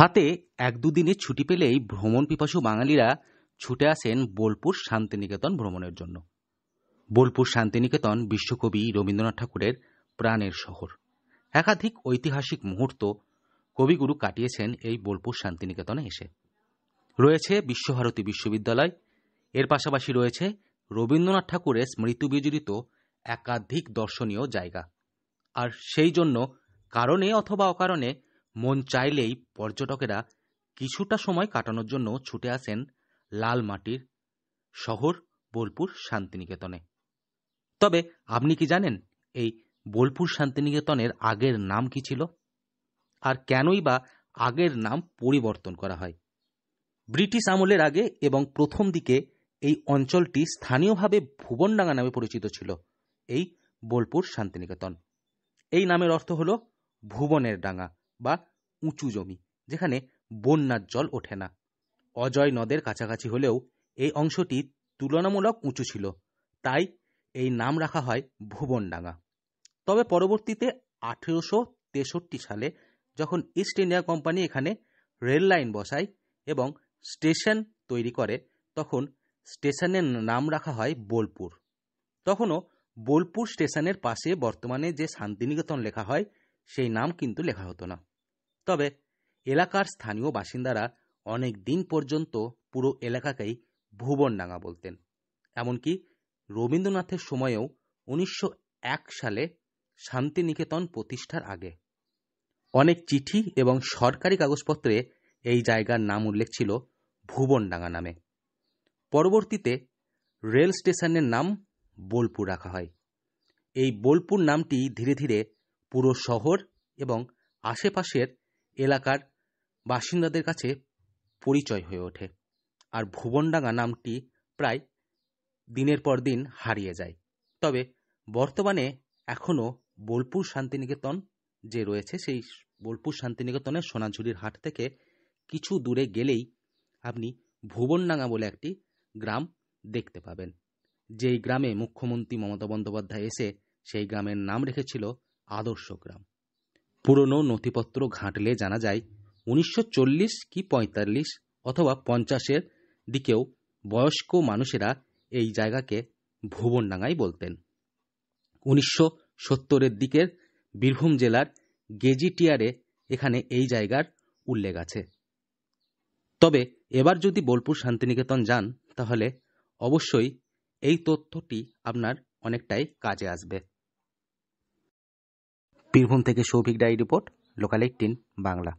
হাতে এক দুদিনের ছুটি পেলেই ভ্রমণ পিপাসু বাঙালিরা ছুটে আসেন বোলপুর শান্তিনিকেতন ভ্রমণের জন্য। বোলপুর শান্তিনিকেতন বিশ্বকবি রবীন্দ্রনাথ ঠাকুরের প্রাণের শহর। একাধিক ঐতিহাসিক মুহূর্ত কবিগুরু কাটিয়েছেন এই বোলপুর শান্তিনিকেতনে এসে। রয়েছে বিশ্বভারতী বিশ্ববিদ্যালয়, এর পাশাপাশি রয়েছে রবীন্দ্রনাথ ঠাকুরের স্মৃতি বিজড়িত একাধিক দর্শনীয় জায়গা। আর সেই জন্য কারণে অথবা অকারণে মন চাইলেই পর্যটকেরা কিছুটা সময় কাটানোর জন্য ছুটে আসেন লাল মাটির শহর বোলপুর শান্তিনিকেতনে। তবে আপনি কি জানেন এই বোলপুর শান্তিনিকেতনের আগের নাম কি ছিল, আর কেনই বা আগের নাম পরিবর্তন করা হয়? ব্রিটিশ আমলের আগে এবং প্রথম দিকে এই অঞ্চলটি স্থানীয়ভাবে ভুবনডাঙ্গা নামে পরিচিত ছিল। এই বোলপুর শান্তিনিকেতন, এই নামের অর্থ হল ভুবনের ডাঙ্গা বা উঁচু জমি, যেখানে বন্যার জল ওঠে না। অজয় নদের কাছাকাছি হলেও এই অংশটি তুলনামূলক উঁচু ছিল, তাই এই নাম রাখা হয় ভুবনডাঙ্গা। তবে পরবর্তীতে 1863 সালে যখন ইস্ট ইন্ডিয়া কোম্পানি এখানে রেল লাইন বসায় এবং স্টেশন তৈরি করে, তখন স্টেশনের নাম রাখা হয় বোলপুর। তখনও বোলপুর স্টেশনের পাশে বর্তমানে যে শান্তিনিকেতন লেখা হয় সেই নাম কিন্তু লেখা হতো না। তবে এলাকার স্থানীয় বাসিন্দারা অনেক দিন পর্যন্ত পুরো এলাকাকেই ভুবনডাঙ্গা বলতেন। এমনকি রবীন্দ্রনাথের সময়েও 1901 সালে শান্তিনিকেতন প্রতিষ্ঠার আগে অনেক চিঠি এবং সরকারি কাগজপত্রে এই জায়গার নাম উল্লেখ ছিল ভুবনডাঙ্গা নামে। পরবর্তীতে রেল স্টেশনের নাম বোলপুর রাখা হয়। এই বোলপুর নামটি ধীরে ধীরে পুরো শহর এবং আশেপাশের এলাকার বাসিন্দাদের কাছে পরিচয় হয়ে ওঠে, আর ভুবনডাঙ্গা নামটি প্রায় দিনের পর দিন হারিয়ে যায়। তবে বর্তমানে এখনও বোলপুর শান্তিনিকেতন যে রয়েছে, সেই বোলপুর শান্তিনিকেতনের সোনাঝুরির হাট থেকে কিছু দূরে গেলেই আপনি ভুবনডাঙ্গা বলে একটি গ্রাম দেখতে পাবেন। যেই গ্রামে মুখ্যমন্ত্রী মমতা বন্দ্যোপাধ্যায় এসে সেই গ্রামের নাম রেখেছিল আদর্শ গ্রাম। পুরনো নথিপত্র ঘাঁটলে জানা যায় 1940 কি 45 অথবা 50-এর দিকেও বয়স্ক মানুষেরা এই জায়গাকে ভুবনডাঙ্গাই বলতেন। 1970-এর দিকের বীরভূম জেলার গেজিটিয়ারে এখানে এই জায়গার উল্লেখ আছে। তবে এবার যদি বোলপুর শান্তিনিকেতন যান, তাহলে অবশ্যই এই তথ্যটি আপনার অনেকটাই কাজে আসবে। বীরভূম থেকে Souvik diary report, local 18 Bangla.